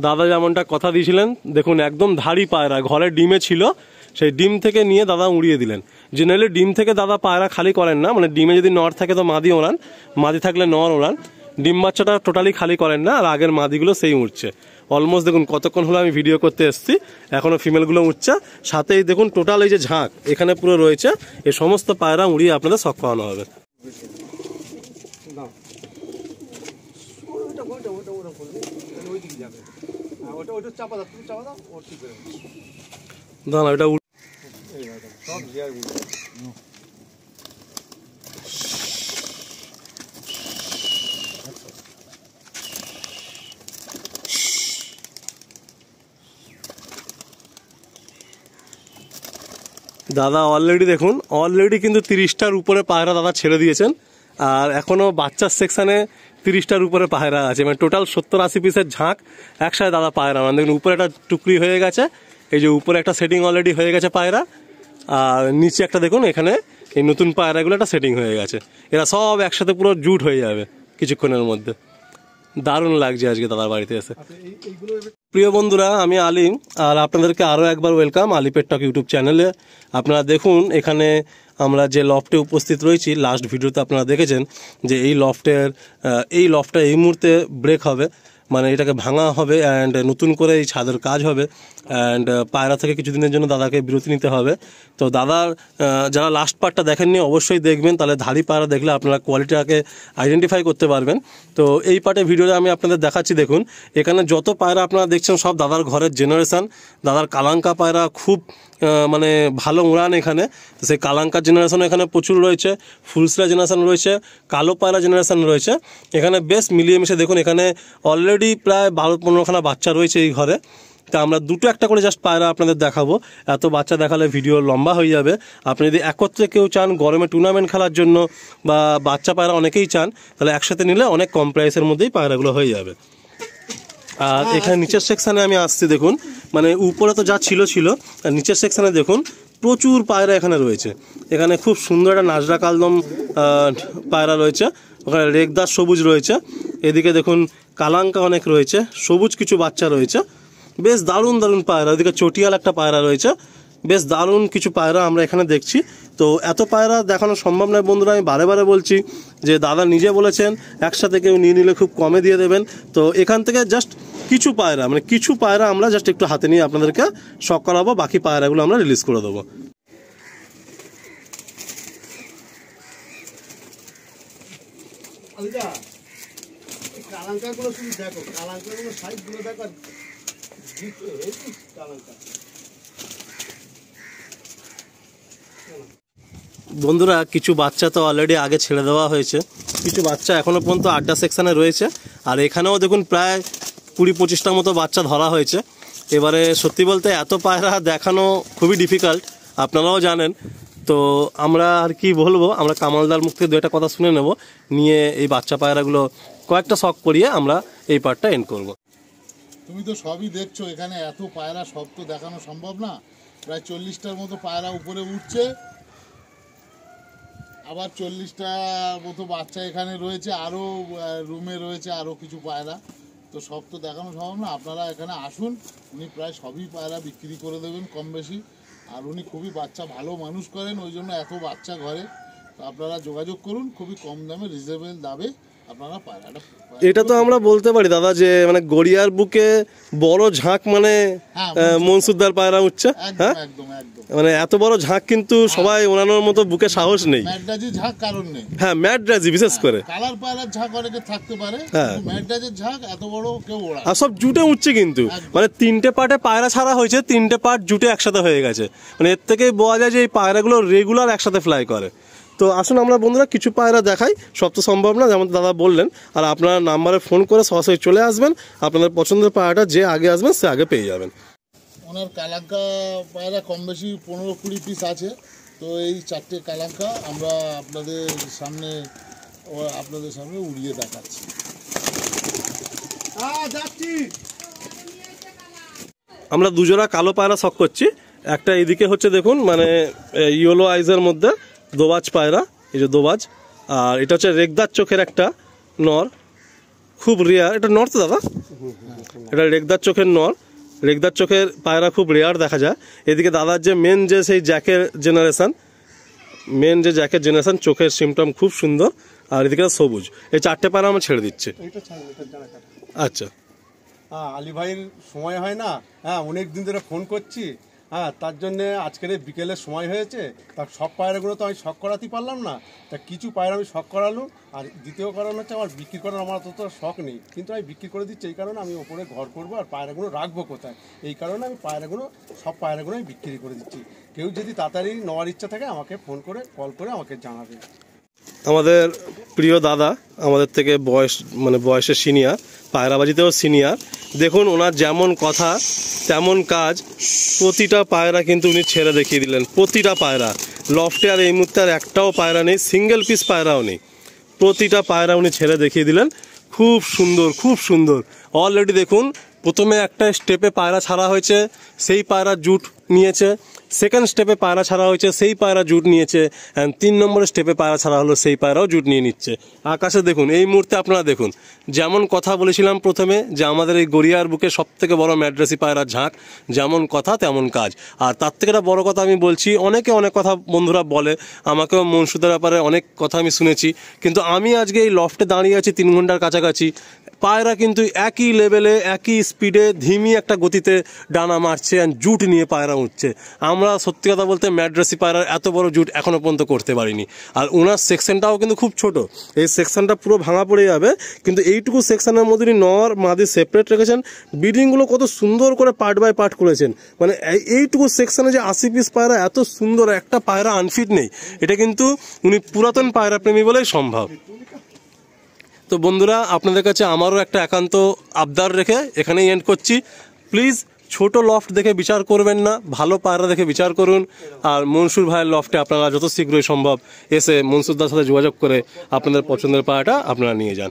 দাদা যেমনটা কথা দিয়েছিলেন, দেখুন একদম ধাড়ি পায়রা, ঘরে ডিমে ছিল, সেই ডিম থেকে নিয়ে দাদা উড়িয়ে দিলেন। জেনারেলি ডিম থেকে দাদা পায়রা খালি করেন না, মানে ডিমে যদি নর থাকে তো মাদি ওড়ান, মাদি থাকলে নর ওড়ান, ডিম বাচ্চাটা টোটালি খালি করেন না। আর আগের মাদিগুলো সেই উঠছে। অলমোস্ট দেখুন কতক্ষণ হলো আমি ভিডিও করতে এসেছি, এখনও ফিমেলগুলো উঠছে। সাথেই দেখুন টোটাল এই যে ঝাঁক এখানে পুরো রয়েছে, এই সমস্ত পায়রা উড়িয়ে আপনাদের শখ পাওয়ানো হবে। দাঁড়া এটা দাদা অলরেডি দেখুন, অলরেডি কিন্তু 30টার উপরে পায়রা দাদা ছেড়ে দিয়েছেন। আর এখনও বাচ্চার সেকশানে 30টার উপরে পায়রা আছে, মানে টোটাল 70-80 পিসের ঝাঁক একসাথে দাদা পায়রা। মানে দেখুন উপরে একটা টুকরি হয়ে গেছে, এই যে উপরে একটা সেটিং অলরেডি হয়ে গেছে পায়রা, আর নিচে একটা দেখুন এখানে এই নতুন পায়রাগুলো একটা সেটিং হয়ে গেছে। এরা সব একসাথে পুরো জুট হয়ে যাবে কিছুক্ষণের মধ্যে। দারুণ লাগছে আজকে দাদার বাড়িতে এসে। প্রিয় বন্ধুরা, আমি আলিম, আর আপনাদেরকে আরও একবার ওয়েলকাম আলি পেট টক ইউটিউব চ্যানেলে। আপনারা দেখুন এখানে আমরা যে লফটে উপস্থিত রয়েছি, লাস্ট ভিডিওতে আপনারা দেখেছেন যে এই লফটটা এই মুহূর্তে ব্রেক হবে, মানে এটাকে ভাঙা হবে অ্যান্ড নতুন করে এই ছাদের কাজ হবে। অ্যান্ড পায়রা থেকে কিছুদিনের জন্য দাদাকে বিরতি নিতে হবে। তো দাদার যারা লাস্ট পার্টটা দেখেননি অবশ্যই দেখবেন, তাহলে ধাড়ি পায়রা দেখলে আপনারা কোয়ালিটিটাকে আইডেন্টিফাই করতে পারবেন। তো এই পার্টে ভিডিওটা আমি আপনাদের দেখাচ্ছি। দেখুন এখানে যত পায়রা আপনারা দেখছেন সব দাদার ঘরের জেনারেশান। দাদার কালাঙ্কা পায়রা খুব মানে ভালো উড়ান এখানে, সেই কালাঙ্কার জেনারেশন এখানে প্রচুর রয়েছে, ফুলসরা জেনারেশন রয়েছে, কালো পায়রা জেনারেশন রয়েছে। এখানে বেশ মিলিয়ে মিশে দেখুন এখানে অলরেডি প্রায় 12-15খানা বাচ্চা রয়েছে এই ঘরে। তা আমরা দুটো একটা করে জাস্ট পায়রা আপনাদের দেখাবো, এত বাচ্চা দেখালে ভিডিও লম্বা হয়ে যাবে। আপনি যদি একত্রে কেউ চান গরমে টুর্নামেন্ট খেলার জন্য, বা বাচ্চা পায়রা অনেকেই চান, তাহলে একসাথে নিলে অনেক কম প্রাইসের মধ্যেই পায়রাগুলো হয়ে যাবে। আর এখানে নিচের সেকশানে আমি আসছি, দেখুন মানে উপরে তো যা ছিল, আর নিচের সেকশানে দেখুন প্রচুর পায়রা এখানে রয়েছে। এখানে খুব সুন্দর একটা নাজরা কালদম পায়রা রয়েছে, ওখানে রেগদার সবুজ রয়েছে, এদিকে দেখুন কালাঙ্কা অনেক রয়েছে, সবুজ কিছু বাচ্চা রয়েছে, বেশ দারুণ দারুণ পায়রা। ওদিকে চটিয়াল একটা পায়রা রয়েছে, বেশ দারুণ কিছু পায়রা আমরা এখানে দেখছি। তো এত পায়রা দেখানো সম্ভব নয় বন্ধুরা, আমি বারে বারে বলছি যে দাদা নিজে বলেছেন একসাথে কেউ নিয়ে নিলে খুব কমে দিয়ে দেবেন। তো এখান থেকে জাস্ট কিছু পায়রা, মানে কিছু পায়রা আমরা জাস্ট একটু হাতে নিয়ে আপনাদেরকে শখ করাবো, বাকি পায়রাগুলো আমরা রিলিজ করে দেবো। বন্ধুরা কিছু বাচ্চা তো অলরেডি আগে ছেড়ে দেওয়া হয়েছে, কিছু বাচ্চা এখনো পর্যন্ত আড্ডা সেকশনে রয়েছে, আর এখানেও দেখুন প্রায় 20-25টার মতো বাচ্চা ধরা হয়েছে। এবারে সত্যি বলতে এত পায়রা দেখানো খুবই ডিফিকাল্ট, আপনারাও জানেন। তো আমরা আর কি বলবো, আমরা কামালদার মুখ থেকে 2একটা কথা শুনে নেব, নিয়ে এই বাচ্চা পায়রাগুলো কয়েকটা শখ করিয়ে আমরা এই পার্টটা এন্ড করব। তুমি তো সবই দেখছো, এখানে এত পায়রা সব তো দেখানো সম্ভব না। প্রায় 40টার মতো পায়রা উপরে উঠছে, আবার 40টা মতো বাচ্চা এখানে রয়েছে, আরও রুমে রয়েছে আরও কিছু পায়রা। তো সব তো দেখানো সম্ভব না। আপনারা এখানে আসুন, উনি প্রায় সবই পায়রা বিক্রি করে দেবেন কম বেশি। আর উনি খুবই বাচ্চা ভালো মানুষ করেন, ওই জন্য এত বাচ্চা ঘরে। তো আপনারা যোগাযোগ করুন, খুবই কম দামে রিজনেবল দামে আপনারা পায়রাটা। এটা তো আমরা বলতে পারি দাদা যে মানে গড়িয়ার বুকে বড় ঝাঁক, মানে মনসুরদার পায়রা উঠছে। হ্যাঁ মানে এত বড় ঝাঁক কিন্তু সবাই ওনানোর মতো বুকে সাহস নেই। ম্যাডরাজি ঝাঁক কারণ নেই। হ্যাঁ ম্যাডরাজি বিশেষ করে কালার পায়রার ঝাঁক অনেকে থাকতে পারে, ম্যাডরাজির ঝাঁক এত বড় কেউ ওড়ায়। আর সব জুটে উঠছে কিন্তু, মানে 3টে পার্টে পায়রা ছাড়া হয়েছে, 3টে পার্ট জুটে একসাথে হয়ে গেছে। মানে এর থেকেই বোঝা যায় যে এই পায়রাগুলো রেগুলার একসাথে ফ্লাই করে। তো আসুন আমরা বন্ধুরা কিছু পায়রা দেখাই, সব তো সম্ভব না যেমন দাদা বললেন। আর আপনারা নাম্বারে ফোন করে সরাসরি চলে আসবেন, আপনাদের পছন্দের পায়রাটা যে আগে আসবেন সে আগে পেয়ে যাবেন। ওনার কালাঙ্কা পায়রা কম বেশি 15-20 পিস আছে। তো এই 4টে কালাঙ্কা আমরা আপনাদের সামনে উড়িয়ে দেখাচ্ছি। আমরা দুজোড়া কালো পায়রা শখ করছি। একটা এদিকে হচ্ছে দেখুন মানে ইয়েলো আইজের মধ্যে দোবাজ পায়রা, এই যে দোবাজ, আর এটা হচ্ছে রেগদার চোখের একটা নর, খুব রেয়ার। এটা নর তো দাদা? এটা রেগদার চোখের নর। রেগদার চোখের পায়রা খুব রেয়ার দেখা যায়। এদিকে দাদার যে মেন যে সেই জ্যাকের জেনারেশন, চোখের সিমটম খুব সুন্দর। আর এদিকে সবুজ। এই 4টে পায়রা আমার ছেড়ে দিচ্ছে। আচ্ছা, আলী ভাইয়ের সময় হয় না, হ্যাঁ অনেক দিন ধরে ফোন করছি, হ্যাঁ তার জন্যে আজকের বিকেলের সময় হয়েছে। তার সব পায়রাগুলো তো আমি শখ করাতে পারলাম না, তা কিছু পায়রা আমি শখ করালাম। আর দ্বিতীয় কারণ হচ্ছে আমার বিক্রি করার আমার অত শখ নেই, কিন্তু আমি বিক্রি করে দিচ্ছি এই কারণে আমি ওপরে ঘর করবো আর পায়রাগুলো রাখবো কোথায়, এই কারণে আমি সব পায়রাগুলো আমি বিক্রি করে দিচ্ছি। কেউ যদি তাড়াতাড়ি নেওয়ার ইচ্ছা থাকে আমাকে ফোন করে কল করে আমাকে জানাবে। আমাদের প্রিয় দাদা, আমাদের থেকে বয়সে সিনিয়র, পায়রাবাজিতেও সিনিয়র। দেখুন ওনার যেমন কথা তেমন কাজ। প্রতিটা পায়রা কিন্তু উনি ছেড়ে দেখিয়ে দিলেন, প্রতিটা পায়রা। লফটে আর এই মুহূর্তে আর একটাও পায়রা নেই, সিঙ্গেল পিস পায়রাও নেই। প্রতিটা পায়রা উনি ছেড়ে দেখিয়ে দিলেন। খুব সুন্দর, খুব সুন্দর। অলরেডি দেখুন প্রথমে একটা স্টেপে পায়রা ছাড়া হয়েছে, সেই পায়রা জুট নিয়েছে। সেকেন্ড স্টেপে পায়রা ছাড়া হয়েছে, সেই পায়রা জুট নিয়েছে। অ্যান্ড 3 নম্বরের স্টেপে পায়রা ছাড়া হলো, সেই পায়রাও জুট নিয়ে নিচ্ছে। আকাশে দেখুন, এই মুহূর্তে আপনারা দেখুন, যেমন কথা বলেছিলাম প্রথমে যে আমাদের এই গড়িয়ার বুকে সবথেকে বড় ম্যাড্রাসি পায়রার ঝাঁক, যেমন কথা তেমন কাজ। আর তার থেকে একটা বড় কথা আমি বলছি, অনেকে অনেক কথা বন্ধুরা বলে, আমাকেও মনসুদের ব্যাপারে অনেক কথা আমি শুনেছি, কিন্তু আমি আজকে এই লফটে দাঁড়িয়ে আছি 3 ঘন্টার কাছাকাছি। পায়রা কিন্তু একই লেভেলে, একই স্পিডে, ধিমি একটা গতিতে ডানা মারছে, আর জুট নিয়ে পায়রা উঠছে। আমরা সত্যি কথা বলতে ম্যাড্রাসি পায়রার এত বড় জুট এখনো পর্যন্ত করতে পারিনি। আর ওনার সেকশনটাও কিন্তু খুব ছোট, এই সেকশনটা পুরো ভাঙা পড়ে যাবে, কিন্তু এইটুকু সেকশনের মধ্যে নর মাদি সেপারেট রেখেছেন। ব্রিডিংগুলো কত সুন্দর করে পার্ট বাই পার্ট করেছেন। মানে এইটুকু সেকশনে যে 80 পিস পায়রা এত সুন্দর, একটা পায়রা আনফিট নেই। এটা কিন্তু উনি পুরাতন পায়রা প্রেমী বলেই সম্ভব। তো বন্ধুরা, আপনাদের কাছে আমারও একটা একান্ত আবদার রেখে এখানেই এন্ড করছি। প্লিজ ছোট লফট দেখে বিচার করবেন না, ভালো পায়রা দেখে বিচার করুন। আর মনসুর ভাইয়ের লফটে আপনারা যত শীঘ্রই সম্ভব এসে মনসুরদার সাথে যোগাযোগ করে আপনাদের পছন্দের পায়রাটা আপনারা নিয়ে যান।